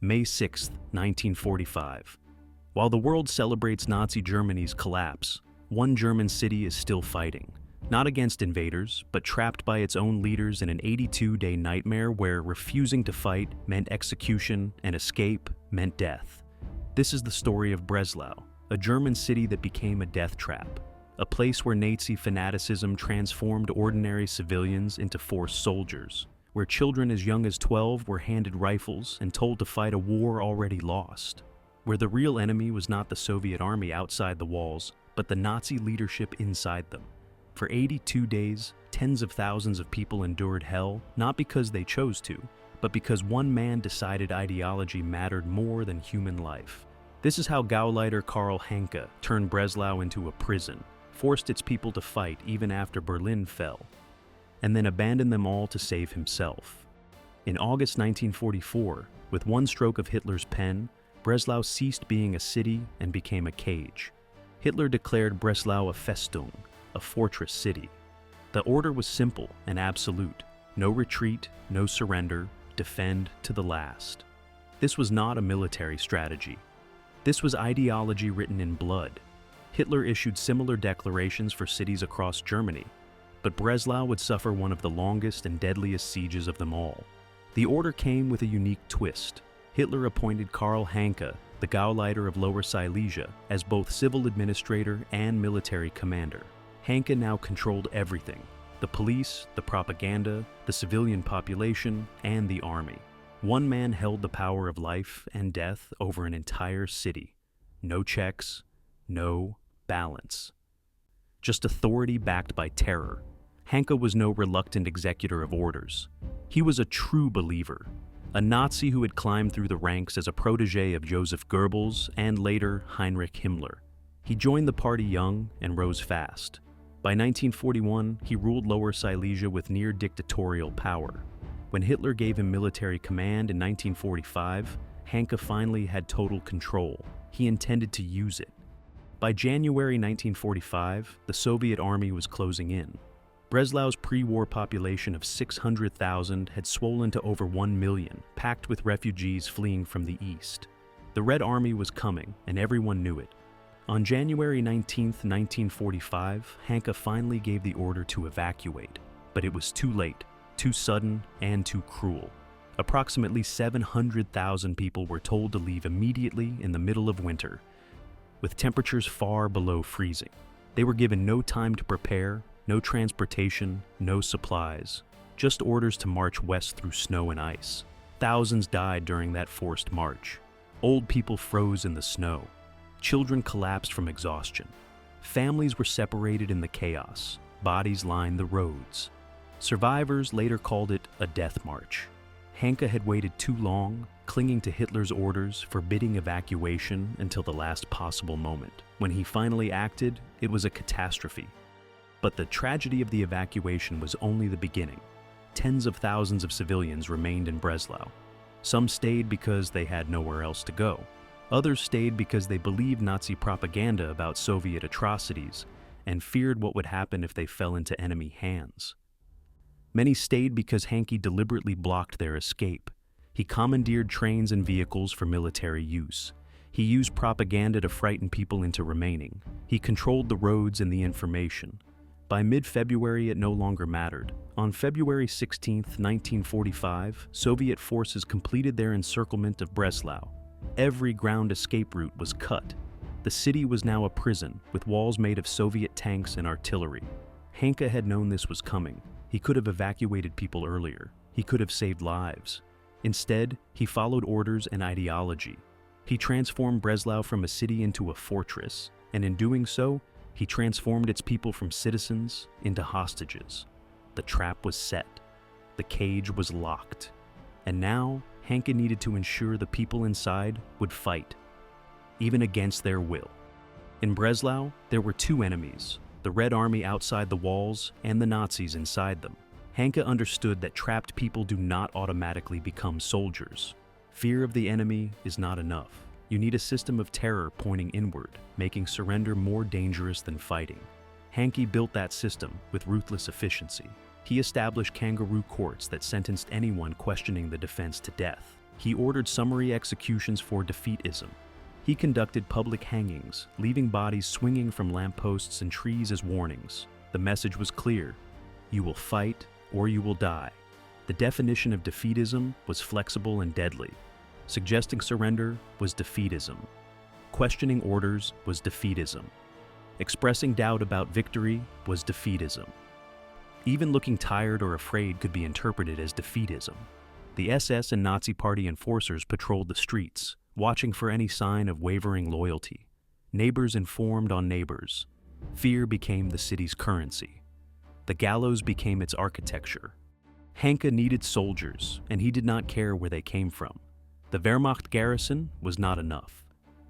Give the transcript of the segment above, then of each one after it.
May 6, 1945. While the world celebrates Nazi Germany's collapse, one German city is still fighting. Not against invaders, but trapped by its own leaders in an 82-day nightmare where refusing to fight meant execution and escape meant death. This is the story of Breslau, a German city that became a death trap, a place where Nazi fanaticism transformed ordinary civilians into forced soldiers, where children as young as 12 were handed rifles and told to fight a war already lost, where the real enemy was not the Soviet army outside the walls, but the Nazi leadership inside them. For 82 days, tens of thousands of people endured hell, not because they chose to, but because one man decided ideology mattered more than human life. This is how Gauleiter Karl Hanke turned Breslau into a prison, forced its people to fight even after Berlin fell, and then abandoned them all to save himself. In August 1944, with one stroke of Hitler's pen, Breslau ceased being a city and became a cage. Hitler declared Breslau a Festung, a fortress city. The order was simple and absolute: no retreat, no surrender, defend to the last. This was not a military strategy. This was ideology written in blood. Hitler issued similar declarations for cities across Germany, but Breslau would suffer one of the longest and deadliest sieges of them all. The order came with a unique twist. Hitler appointed Karl Hanke, the Gauleiter of Lower Silesia, as both civil administrator and military commander. Hanke now controlled everything: the police, the propaganda, the civilian population, and the army. One man held the power of life and death over an entire city. No checks, no balance. Just authority backed by terror. Hanke was no reluctant executor of orders. He was a true believer, a Nazi who had climbed through the ranks as a protege of Joseph Goebbels and later Heinrich Himmler. He joined the party young and rose fast. By 1941, he ruled Lower Silesia with near dictatorial power. When Hitler gave him military command in 1945, Hanke finally had total control. He intended to use it. By January 1945, the Soviet army was closing in. Breslau's pre-war population of 600,000 had swollen to over 1 million, packed with refugees fleeing from the east. The Red Army was coming, and everyone knew it. On January 19, 1945, Hanke finally gave the order to evacuate, but it was too late, too sudden, and too cruel. Approximately 700,000 people were told to leave immediately in the middle of winter, with temperatures far below freezing. They were given no time to prepare, no transportation, no supplies, just orders to march west through snow and ice. Thousands died during that forced march. Old people froze in the snow. Children collapsed from exhaustion. Families were separated in the chaos. Bodies lined the roads. Survivors later called it a death march. Hanke had waited too long, clinging to Hitler's orders, forbidding evacuation until the last possible moment. When he finally acted, it was a catastrophe. But the tragedy of the evacuation was only the beginning. Tens of thousands of civilians remained in Breslau. Some stayed because they had nowhere else to go. Others stayed because they believed Nazi propaganda about Soviet atrocities and feared what would happen if they fell into enemy hands. Many stayed because Hanke deliberately blocked their escape. He commandeered trains and vehicles for military use. He used propaganda to frighten people into remaining. He controlled the roads and the information. By mid-February, it no longer mattered. On February 16, 1945, Soviet forces completed their encirclement of Breslau. Every ground escape route was cut. The city was now a prison, with walls made of Soviet tanks and artillery. Hanke had known this was coming. He could have evacuated people earlier. He could have saved lives. Instead, he followed orders and ideology. He transformed Breslau from a city into a fortress, and in doing so, he transformed its people from citizens into hostages. The trap was set. The cage was locked. And now, Hanke needed to ensure the people inside would fight, even against their will. In Breslau, there were two enemies: the Red Army outside the walls and the Nazis inside them. Hanke understood that trapped people do not automatically become soldiers. Fear of the enemy is not enough. You need a system of terror pointing inward, making surrender more dangerous than fighting. Hanke built that system with ruthless efficiency. He established kangaroo courts that sentenced anyone questioning the defense to death. He ordered summary executions for defeatism. He conducted public hangings, leaving bodies swinging from lampposts and trees as warnings. The message was clear: you will fight or you will die. The definition of defeatism was flexible and deadly. Suggesting surrender was defeatism. Questioning orders was defeatism. Expressing doubt about victory was defeatism. Even looking tired or afraid could be interpreted as defeatism. The SS and Nazi Party enforcers patrolled the streets, watching for any sign of wavering loyalty. Neighbors informed on neighbors. Fear became the city's currency. The gallows became its architecture. Hanke needed soldiers, and he did not care where they came from. The Wehrmacht garrison was not enough.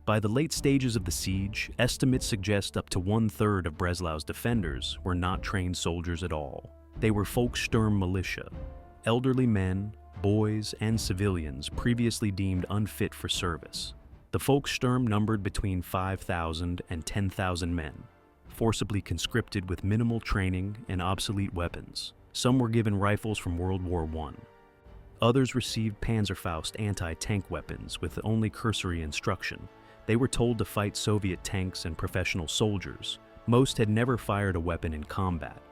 By the late stages of the siege, estimates suggest up to 1/3 of Breslau's defenders were not trained soldiers at all. They were Volkssturm militia, elderly men, boys, and civilians previously deemed unfit for service. The Volkssturm numbered between 5,000 and 10,000 men, forcibly conscripted with minimal training and obsolete weapons. Some were given rifles from World War I. Others received Panzerfaust anti-tank weapons with only cursory instruction. They were told to fight Soviet tanks and professional soldiers. Most had never fired a weapon in combat.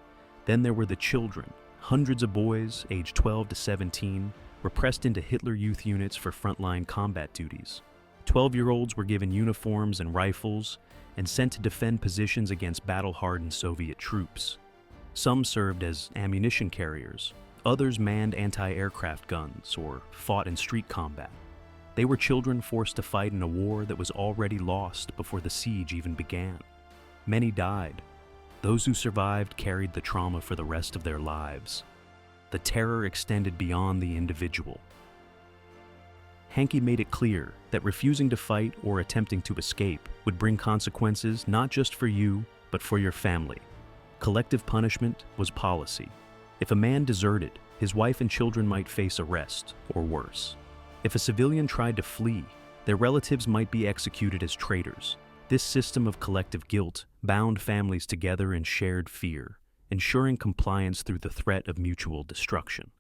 Then there were the children. Hundreds of boys, aged 12 to 17, were pressed into Hitler Youth units for frontline combat duties. 12-year-olds were given uniforms and rifles and sent to defend positions against battle-hardened Soviet troops. Some served as ammunition carriers. Others manned anti-aircraft guns or fought in street combat. They were children forced to fight in a war that was already lost before the siege even began. Many died. Those who survived carried the trauma for the rest of their lives. The terror extended beyond the individual. Hanke made it clear that refusing to fight or attempting to escape would bring consequences not just for you, but for your family. Collective punishment was policy. If a man deserted, his wife and children might face arrest, or worse. If a civilian tried to flee, their relatives might be executed as traitors. This system of collective guilt bound families together in shared fear, ensuring compliance through the threat of mutual destruction.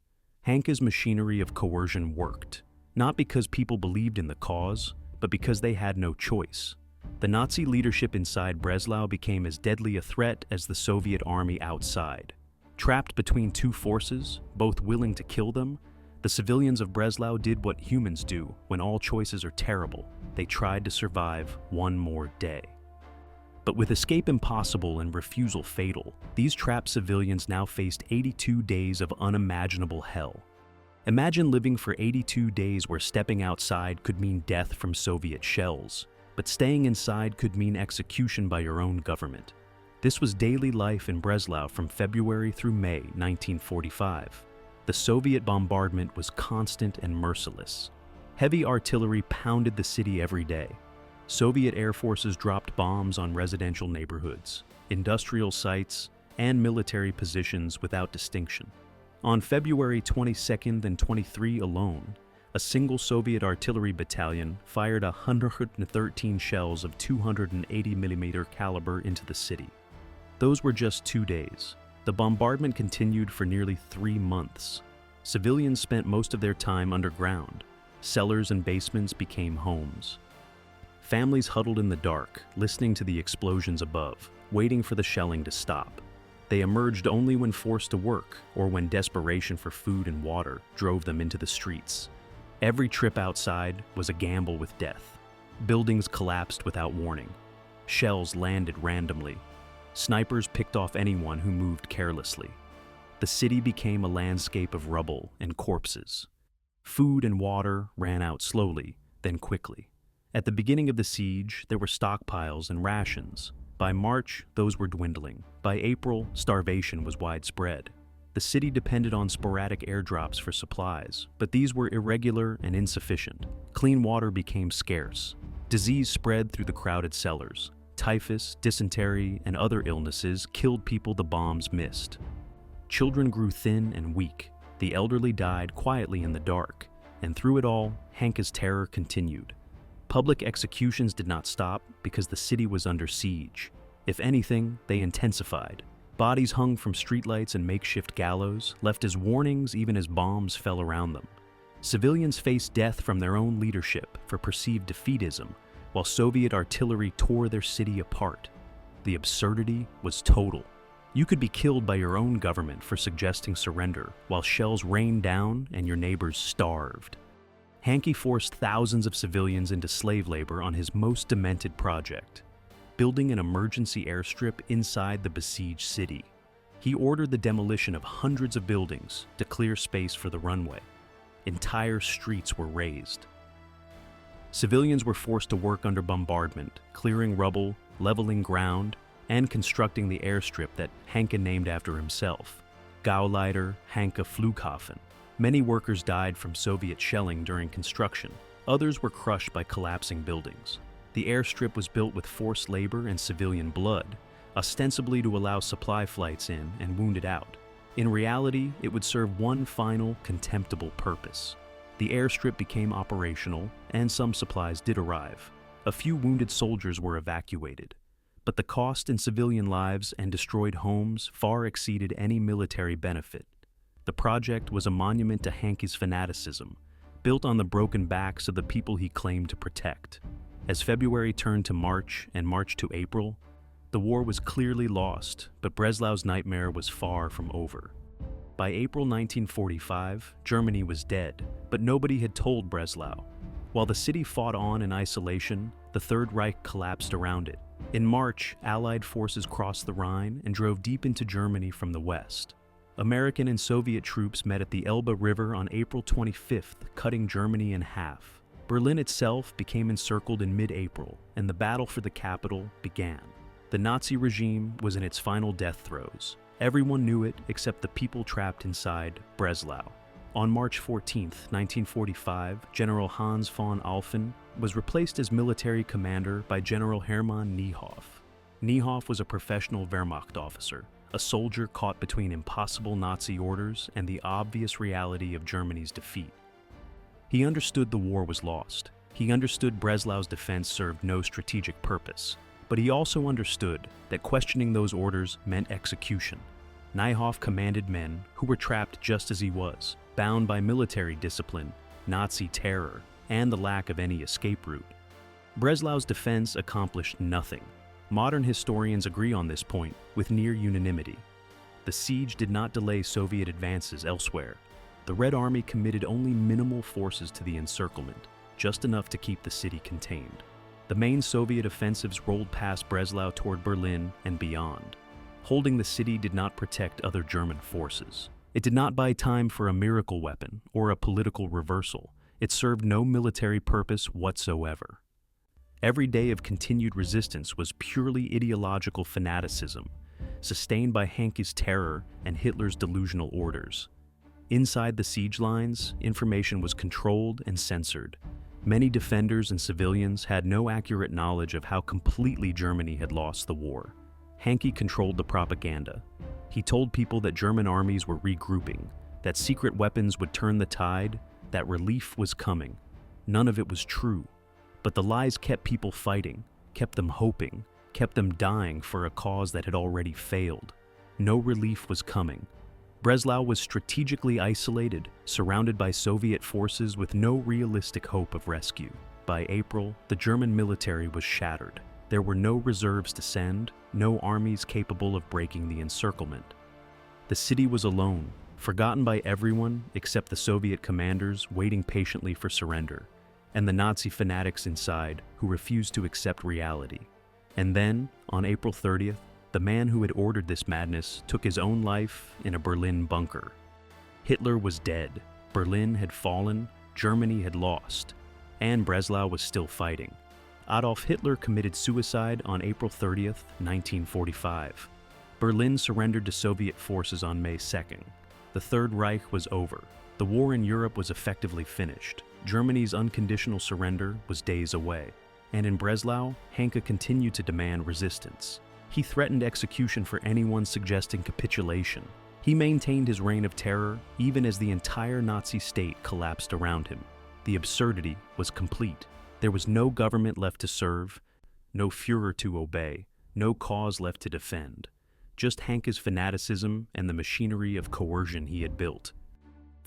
Hanke's machinery of coercion worked, not because people believed in the cause, but because they had no choice. The Nazi leadership inside Breslau became as deadly a threat as the Soviet army outside. Trapped between two forces, both willing to kill them, the civilians of Breslau did what humans do when all choices are terrible. They tried to survive one more day. But with escape impossible and refusal fatal, these trapped civilians now faced 82 days of unimaginable hell. Imagine living for 82 days where stepping outside could mean death from Soviet shells, but staying inside could mean execution by your own government. This was daily life in Breslau from February through May 1945. The Soviet bombardment was constant and merciless. Heavy artillery pounded the city every day. Soviet air forces dropped bombs on residential neighborhoods, industrial sites, and military positions without distinction. On February 22nd and 23 alone, a single Soviet artillery battalion fired 113 shells of 280mm caliber into the city. Those were just 2 days. The bombardment continued for nearly 3 months. Civilians spent most of their time underground. Cellars and basements became homes. Families huddled in the dark, listening to the explosions above, waiting for the shelling to stop. They emerged only when forced to work or when desperation for food and water drove them into the streets. Every trip outside was a gamble with death. Buildings collapsed without warning. Shells landed randomly. Snipers picked off anyone who moved carelessly. The city became a landscape of rubble and corpses. Food and water ran out slowly, then quickly. At the beginning of the siege, there were stockpiles and rations. By March, those were dwindling. By April, starvation was widespread. The city depended on sporadic airdrops for supplies, but these were irregular and insufficient. Clean water became scarce. Disease spread through the crowded cellars. Typhus, dysentery, and other illnesses killed people the bombs missed. Children grew thin and weak. The elderly died quietly in the dark, and through it all, Hanke's terror continued. Public executions did not stop because the city was under siege. If anything, they intensified. Bodies hung from streetlights and makeshift gallows, left as warnings even as bombs fell around them. Civilians faced death from their own leadership for perceived defeatism, while Soviet artillery tore their city apart. The absurdity was total. You could be killed by your own government for suggesting surrender, while shells rained down and your neighbors starved. Hanke forced thousands of civilians into slave labor on his most demented project, building an emergency airstrip inside the besieged city. He ordered the demolition of hundreds of buildings to clear space for the runway. Entire streets were razed. Civilians were forced to work under bombardment, clearing rubble, leveling ground, and constructing the airstrip that Hanke named after himself, Gauleiter Karl Hanke. Many workers died from Soviet shelling during construction. Others were crushed by collapsing buildings. The airstrip was built with forced labor and civilian blood, ostensibly to allow supply flights in and wounded out. In reality, it would serve one final, contemptible purpose. The airstrip became operational, and some supplies did arrive. A few wounded soldiers were evacuated. But the cost in civilian lives and destroyed homes far exceeded any military benefit. The project was a monument to Hanke's fanaticism, built on the broken backs of the people he claimed to protect. As February turned to March and March to April, the war was clearly lost, but Breslau's nightmare was far from over. By April 1945, Germany was dead, but nobody had told Breslau. While the city fought on in isolation, the Third Reich collapsed around it. In March, Allied forces crossed the Rhine and drove deep into Germany from the west. American and Soviet troops met at the Elbe River on April 25th, cutting Germany in half. Berlin itself became encircled in mid-April, and the battle for the capital began. The Nazi regime was in its final death throes. Everyone knew it except the people trapped inside Breslau. On March 14, 1945, General Hans von Alphen was replaced as military commander by General Hermann Niehoff. Niehoff was a professional Wehrmacht officer, a soldier caught between impossible Nazi orders and the obvious reality of Germany's defeat. He understood the war was lost. He understood Breslau's defense served no strategic purpose. But he also understood that questioning those orders meant execution. Niehoff commanded men who were trapped just as he was, bound by military discipline, Nazi terror, and the lack of any escape route. Breslau's defense accomplished nothing. Modern historians agree on this point with near unanimity. The siege did not delay Soviet advances elsewhere. The Red Army committed only minimal forces to the encirclement, just enough to keep the city contained. The main Soviet offensives rolled past Breslau toward Berlin and beyond. Holding the city did not protect other German forces. It did not buy time for a miracle weapon or a political reversal. It served no military purpose whatsoever. Every day of continued resistance was purely ideological fanaticism, sustained by Hanke's terror and Hitler's delusional orders. Inside the siege lines, information was controlled and censored. Many defenders and civilians had no accurate knowledge of how completely Germany had lost the war. Hanke controlled the propaganda. He told people that German armies were regrouping, that secret weapons would turn the tide, that relief was coming. None of it was true. But the lies kept people fighting, kept them hoping, kept them dying for a cause that had already failed. No relief was coming. Breslau was strategically isolated, surrounded by Soviet forces with no realistic hope of rescue. By April, the German military was shattered. There were no reserves to send, no armies capable of breaking the encirclement. The city was alone, forgotten by everyone except the Soviet commanders waiting patiently for surrender, and the Nazi fanatics inside who refused to accept reality. And then, on April 30th, the man who had ordered this madness took his own life in a Berlin bunker. Hitler was dead, Berlin had fallen, Germany had lost, and Breslau was still fighting. Adolf Hitler committed suicide on April 30th, 1945. Berlin surrendered to Soviet forces on May 2nd. The Third Reich was over. The war in Europe was effectively finished. Germany's unconditional surrender was days away. And in Breslau, Hanke continued to demand resistance. He threatened execution for anyone suggesting capitulation. He maintained his reign of terror even as the entire Nazi state collapsed around him. The absurdity was complete. There was no government left to serve, no Führer to obey, no cause left to defend. Just Hanke's fanaticism and the machinery of coercion he had built.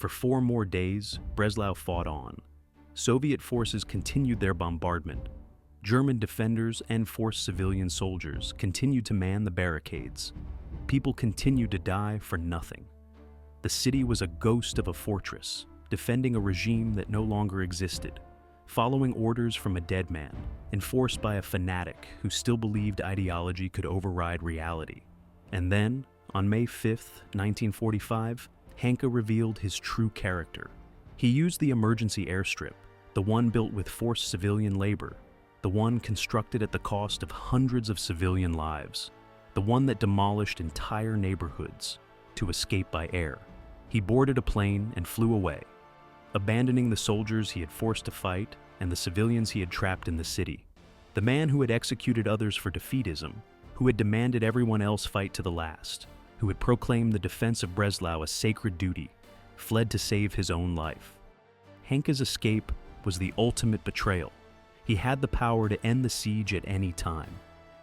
For 4 more days, Breslau fought on. Soviet forces continued their bombardment. German defenders and forced civilian soldiers continued to man the barricades. People continued to die for nothing. The city was a ghost of a fortress, defending a regime that no longer existed, following orders from a dead man, enforced by a fanatic who still believed ideology could override reality. And then, on May 5, 1945, Hanke revealed his true character. He used the emergency airstrip, the one built with forced civilian labor, the one constructed at the cost of hundreds of civilian lives, the one that demolished entire neighborhoods, to escape by air. He boarded a plane and flew away, abandoning the soldiers he had forced to fight and the civilians he had trapped in the city. The man who had executed others for defeatism, who had demanded everyone else fight to the last, who had proclaimed the defense of Breslau a sacred duty, fled to save his own life. Hanke's escape was the ultimate betrayal. He had the power to end the siege at any time.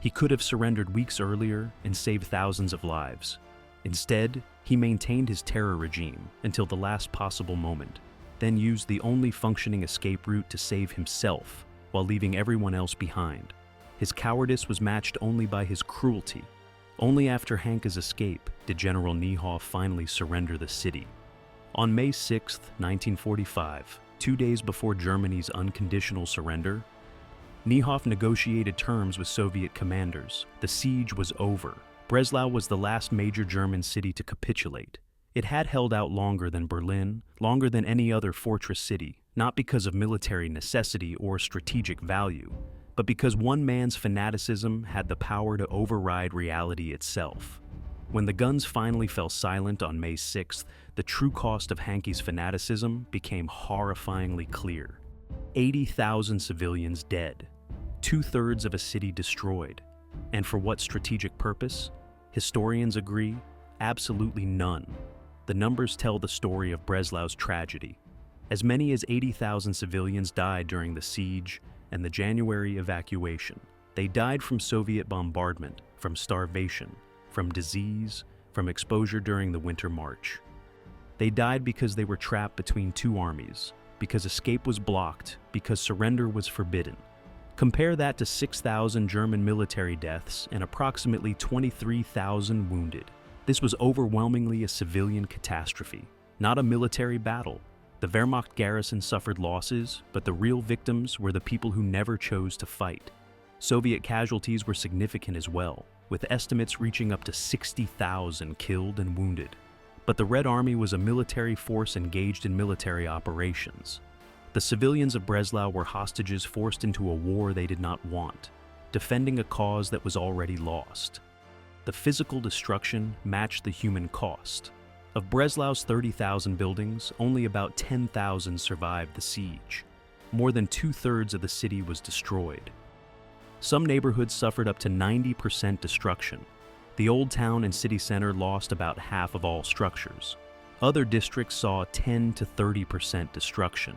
He could have surrendered weeks earlier and saved thousands of lives. Instead, he maintained his terror regime until the last possible moment, then used the only functioning escape route to save himself while leaving everyone else behind. His cowardice was matched only by his cruelty. Only after Hanke's escape did General Niehoff finally surrender the city. On May 6, 1945, 2 days before Germany's unconditional surrender, Niehoff negotiated terms with Soviet commanders. The siege was over. Breslau was the last major German city to capitulate. It had held out longer than Berlin, longer than any other fortress city, not because of military necessity or strategic value, but because one man's fanaticism had the power to override reality itself. When the guns finally fell silent on May 6th, the true cost of Hanke's fanaticism became horrifyingly clear. 80,000 civilians dead, 2/3 of a city destroyed. And for what strategic purpose? Historians agree, absolutely none. The numbers tell the story of Breslau's tragedy. As many as 80,000 civilians died during the siege and the January evacuation. They died from Soviet bombardment, from starvation, from disease, from exposure during the Winter March. They died because they were trapped between two armies, because escape was blocked, because surrender was forbidden. Compare that to 6,000 German military deaths and approximately 23,000 wounded. This was overwhelmingly a civilian catastrophe, not a military battle. The Wehrmacht garrison suffered losses, but the real victims were the people who never chose to fight. Soviet casualties were significant as well, with estimates reaching up to 60,000 killed and wounded. But the Red Army was a military force engaged in military operations. The civilians of Breslau were hostages forced into a war they did not want, defending a cause that was already lost. The physical destruction matched the human cost. Of Breslau's 30,000 buildings, only about 10,000 survived the siege. More than 2/3 of the city was destroyed. Some neighborhoods suffered up to 90% destruction. The old town and city center lost about half of all structures. Other districts saw 10 to 30% destruction.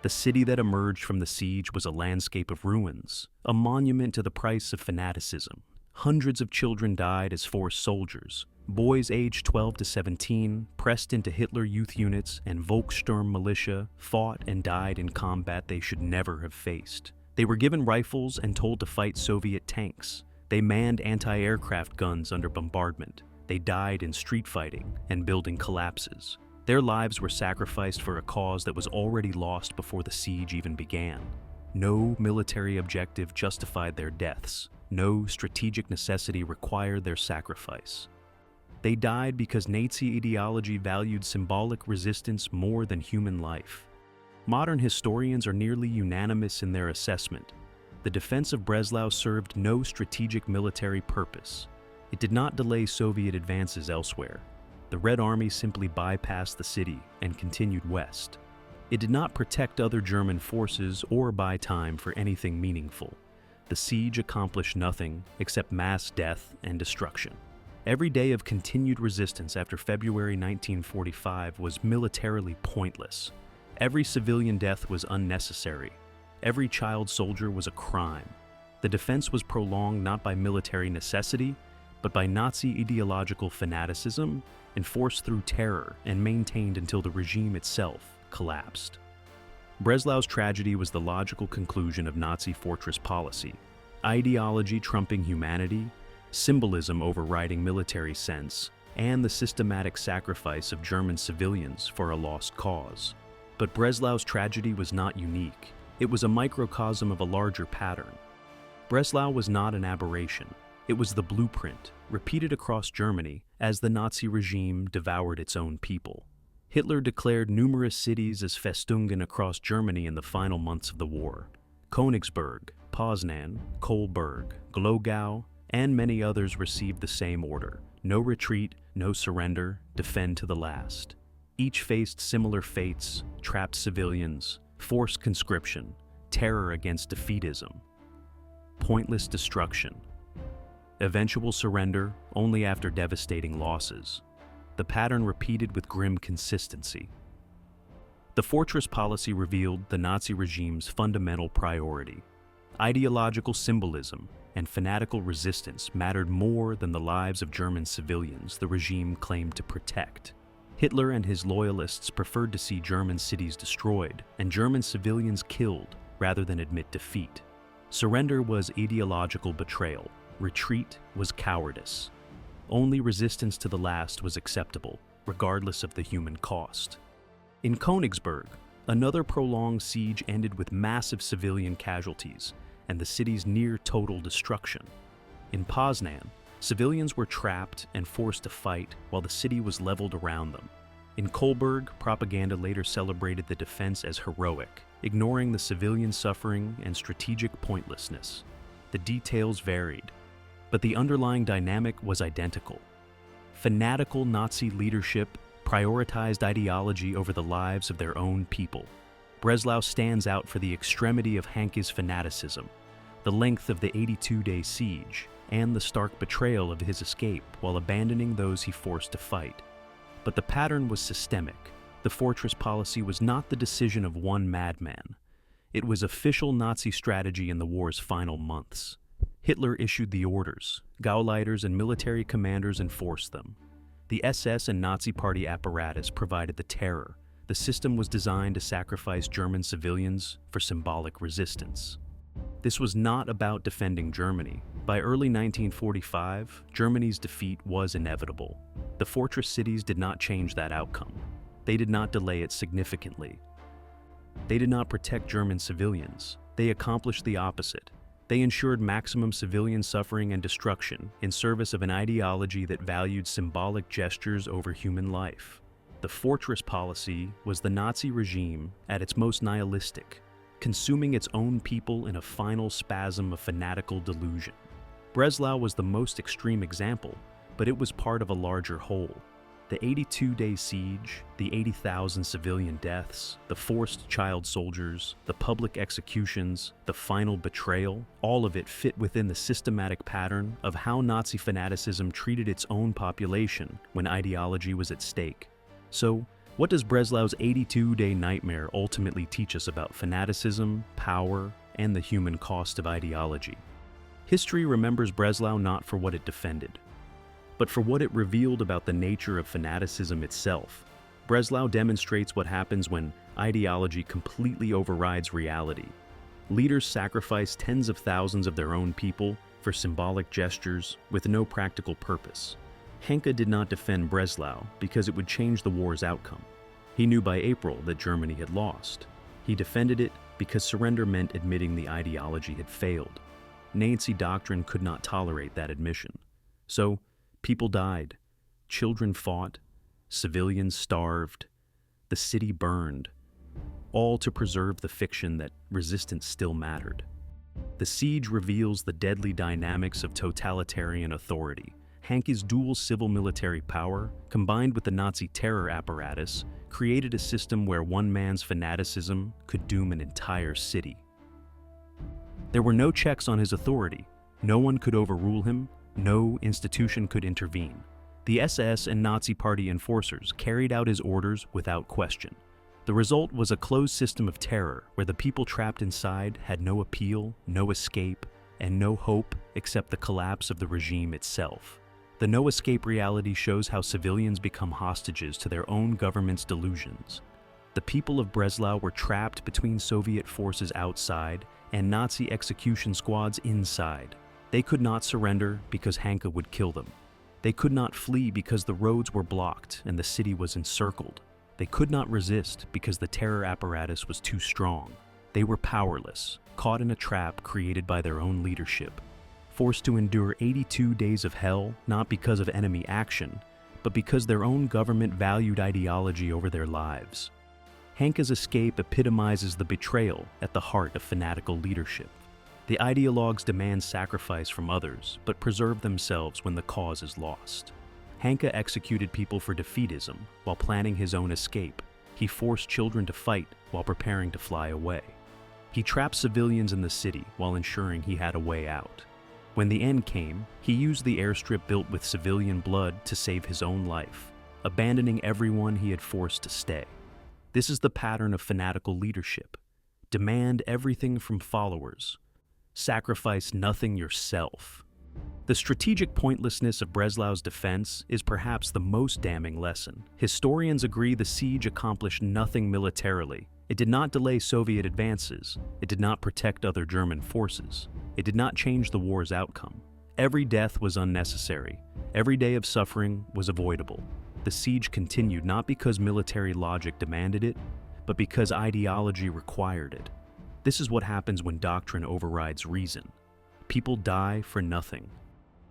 The city that emerged from the siege was a landscape of ruins, a monument to the price of fanaticism. Hundreds of children died as forced soldiers. Boys aged 12 to 17, pressed into Hitler Youth units and Volkssturm militia, fought and died in combat they should never have faced. They were given rifles and told to fight Soviet tanks. They manned anti-aircraft guns under bombardment. They died in street fighting and building collapses. Their lives were sacrificed for a cause that was already lost before the siege even began. No military objective justified their deaths. No strategic necessity required their sacrifice. They died because Nazi ideology valued symbolic resistance more than human life. Modern historians are nearly unanimous in their assessment. The defense of Breslau served no strategic military purpose. It did not delay Soviet advances elsewhere. The Red Army simply bypassed the city and continued west. It did not protect other German forces or buy time for anything meaningful. The siege accomplished nothing except mass death and destruction. Every day of continued resistance after February 1945 was militarily pointless. Every civilian death was unnecessary. Every child soldier was a crime. The defense was prolonged not by military necessity, but by Nazi ideological fanaticism enforced through terror and maintained until the regime itself collapsed. Breslau's tragedy was the logical conclusion of Nazi fortress policy, ideology trumping humanity, symbolism overriding military sense, and the systematic sacrifice of German civilians for a lost cause. But Breslau's tragedy was not unique. It was a microcosm of a larger pattern. Breslau was not an aberration. It was the blueprint, repeated across Germany as the Nazi regime devoured its own people. Hitler declared numerous cities as Festungen across Germany in the final months of the war. Königsberg, Poznan, Kolberg, Glogau, and many others received the same order: no retreat, no surrender, defend to the last. Each faced similar fates: trapped civilians, forced conscription, terror against defeatism, pointless destruction, eventual surrender only after devastating losses. The pattern repeated with grim consistency. The fortress policy revealed the Nazi regime's fundamental priority. Ideological symbolism and fanatical resistance mattered more than the lives of German civilians the regime claimed to protect. Hitler and his loyalists preferred to see German cities destroyed and German civilians killed rather than admit defeat. Surrender was ideological betrayal. Retreat was cowardice. Only resistance to the last was acceptable, regardless of the human cost. In Königsberg, another prolonged siege ended with massive civilian casualties and the city's near total destruction. In Poznan, civilians were trapped and forced to fight while the city was leveled around them. In Kolberg, propaganda later celebrated the defense as heroic, ignoring the civilian suffering and strategic pointlessness. The details varied, but the underlying dynamic was identical. Fanatical Nazi leadership prioritized ideology over the lives of their own people. Breslau stands out for the extremity of Hanke's fanaticism, the length of the 82-day siege, and the stark betrayal of his escape while abandoning those he forced to fight. But the pattern was systemic. The fortress policy was not the decision of one madman. It was official Nazi strategy in the war's final months. Hitler issued the orders. Gauleiters and military commanders enforced them. The SS and Nazi Party apparatus provided the terror. The system was designed to sacrifice German civilians for symbolic resistance. This was not about defending Germany. By early 1945, Germany's defeat was inevitable. The fortress cities did not change that outcome. They did not delay it significantly. They did not protect German civilians. They accomplished the opposite. They ensured maximum civilian suffering and destruction in service of an ideology that valued symbolic gestures over human life. The fortress policy was the Nazi regime at its most nihilistic, consuming its own people in a final spasm of fanatical delusion. Breslau was the most extreme example, but it was part of a larger whole. The 82-day siege, the 80,000 civilian deaths, the forced child soldiers, the public executions, the final betrayal, all of it fit within the systematic pattern of how Nazi fanaticism treated its own population when ideology was at stake. So, what does Breslau's 82-day nightmare ultimately teach us about fanaticism, power, and the human cost of ideology? History remembers Breslau not for what it defended, but for what it revealed about the nature of fanaticism itself. Breslau demonstrates what happens when ideology completely overrides reality. Leaders sacrifice tens of thousands of their own people for symbolic gestures with no practical purpose. Hanke did not defend Breslau because it would change the war's outcome. He knew by April that Germany had lost. He defended it because surrender meant admitting the ideology had failed. Nazi doctrine could not tolerate that admission. So, people died, children fought, civilians starved, the city burned, all to preserve the fiction that resistance still mattered. The siege reveals the deadly dynamics of totalitarian authority. Hanke's dual civil-military power, combined with the Nazi terror apparatus, created a system where one man's fanaticism could doom an entire city. There were no checks on his authority. No one could overrule him. No institution could intervene. The SS and Nazi Party enforcers carried out his orders without question. The result was a closed system of terror where the people trapped inside had no appeal, no escape, and no hope except the collapse of the regime itself. The no-escape reality shows how civilians become hostages to their own government's delusions. The people of Breslau were trapped between Soviet forces outside and Nazi execution squads inside. They could not surrender because Hanke would kill them. They could not flee because the roads were blocked and the city was encircled. They could not resist because the terror apparatus was too strong. They were powerless, caught in a trap created by their own leadership, forced to endure 82 days of hell not because of enemy action, but because their own government valued ideology over their lives. Hanke's escape epitomizes the betrayal at the heart of fanatical leadership. The ideologues demand sacrifice from others, but preserve themselves when the cause is lost. Hanke executed people for defeatism while planning his own escape. He forced children to fight while preparing to fly away. He trapped civilians in the city while ensuring he had a way out. When the end came, he used the airstrip built with civilian blood to save his own life, abandoning everyone he had forced to stay. This is the pattern of fanatical leadership. Demand everything from followers. Sacrifice nothing yourself. The strategic pointlessness of Breslau's defense is perhaps the most damning lesson. Historians agree the siege accomplished nothing militarily. It did not delay Soviet advances. It did not protect other German forces. It did not change the war's outcome. Every death was unnecessary. Every day of suffering was avoidable. The siege continued not because military logic demanded it, but because ideology required it. This is what happens when doctrine overrides reason. People die for nothing.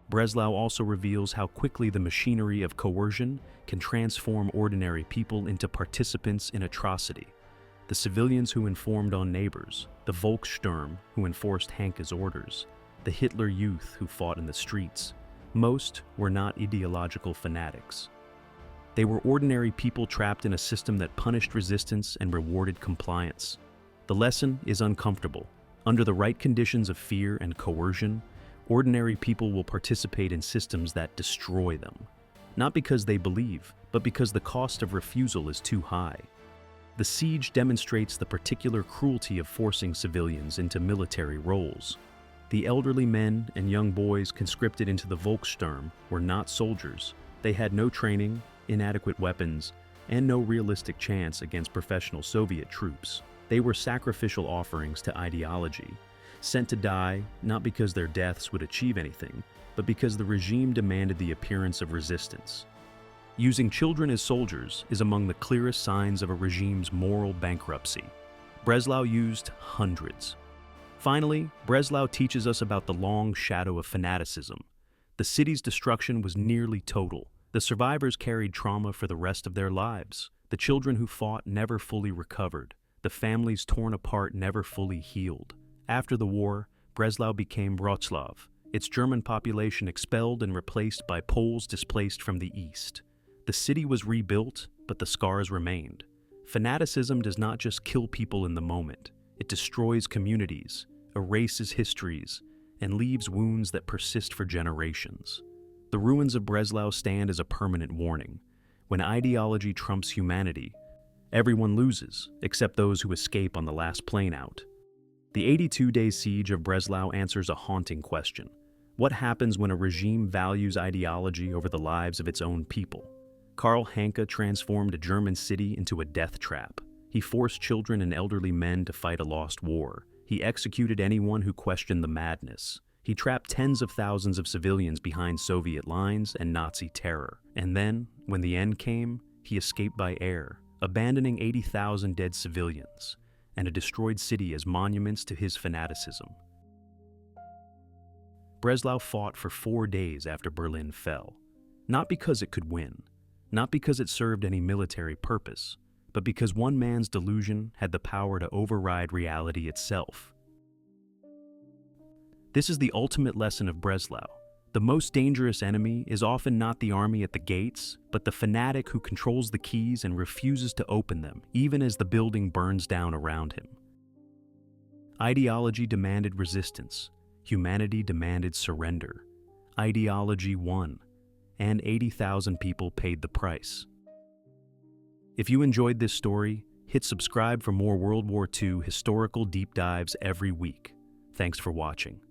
Breslau also reveals how quickly the machinery of coercion can transform ordinary people into participants in atrocity. The civilians who informed on neighbors, the Volkssturm who enforced Hanke's orders, the Hitler Youth who fought in the streets, most were not ideological fanatics. They were ordinary people trapped in a system that punished resistance and rewarded compliance. The lesson is uncomfortable. Under the right conditions of fear and coercion, ordinary people will participate in systems that destroy them. Not because they believe, but because the cost of refusal is too high. The siege demonstrates the particular cruelty of forcing civilians into military roles. The elderly men and young boys conscripted into the Volkssturm were not soldiers. They had no training, inadequate weapons, and no realistic chance against professional Soviet troops. They were sacrificial offerings to ideology, sent to die not because their deaths would achieve anything, but because the regime demanded the appearance of resistance. Using children as soldiers is among the clearest signs of a regime's moral bankruptcy. Breslau used hundreds. Finally, Breslau teaches us about the long shadow of fanaticism. The city's destruction was nearly total. The survivors carried trauma for the rest of their lives. The children who fought never fully recovered. The families torn apart never fully healed. After the war, Breslau became Wrocław, its German population expelled and replaced by Poles displaced from the east. The city was rebuilt, but the scars remained. Fanaticism does not just kill people in the moment. It destroys communities, erases histories, and leaves wounds that persist for generations. The ruins of Breslau stand as a permanent warning. When ideology trumps humanity, everyone loses, except those who escape on the last plane out. The 82-day siege of Breslau answers a haunting question. What happens when a regime values ideology over the lives of its own people? Karl Hanke transformed a German city into a death trap. He forced children and elderly men to fight a lost war. He executed anyone who questioned the madness. He trapped tens of thousands of civilians behind Soviet lines and Nazi terror. And then, when the end came, he escaped by air, abandoning 80,000 dead civilians and a destroyed city as monuments to his fanaticism. Breslau fought for 4 days after Berlin fell, not because it could win, not because it served any military purpose, but because one man's delusion had the power to override reality itself. This is the ultimate lesson of Breslau. The most dangerous enemy is often not the army at the gates, but the fanatic who controls the keys and refuses to open them, even as the building burns down around him. Ideology demanded resistance. Humanity demanded surrender. Ideology won, and 80,000 people paid the price. If you enjoyed this story, hit subscribe for more World War II historical deep dives every week. Thanks for watching.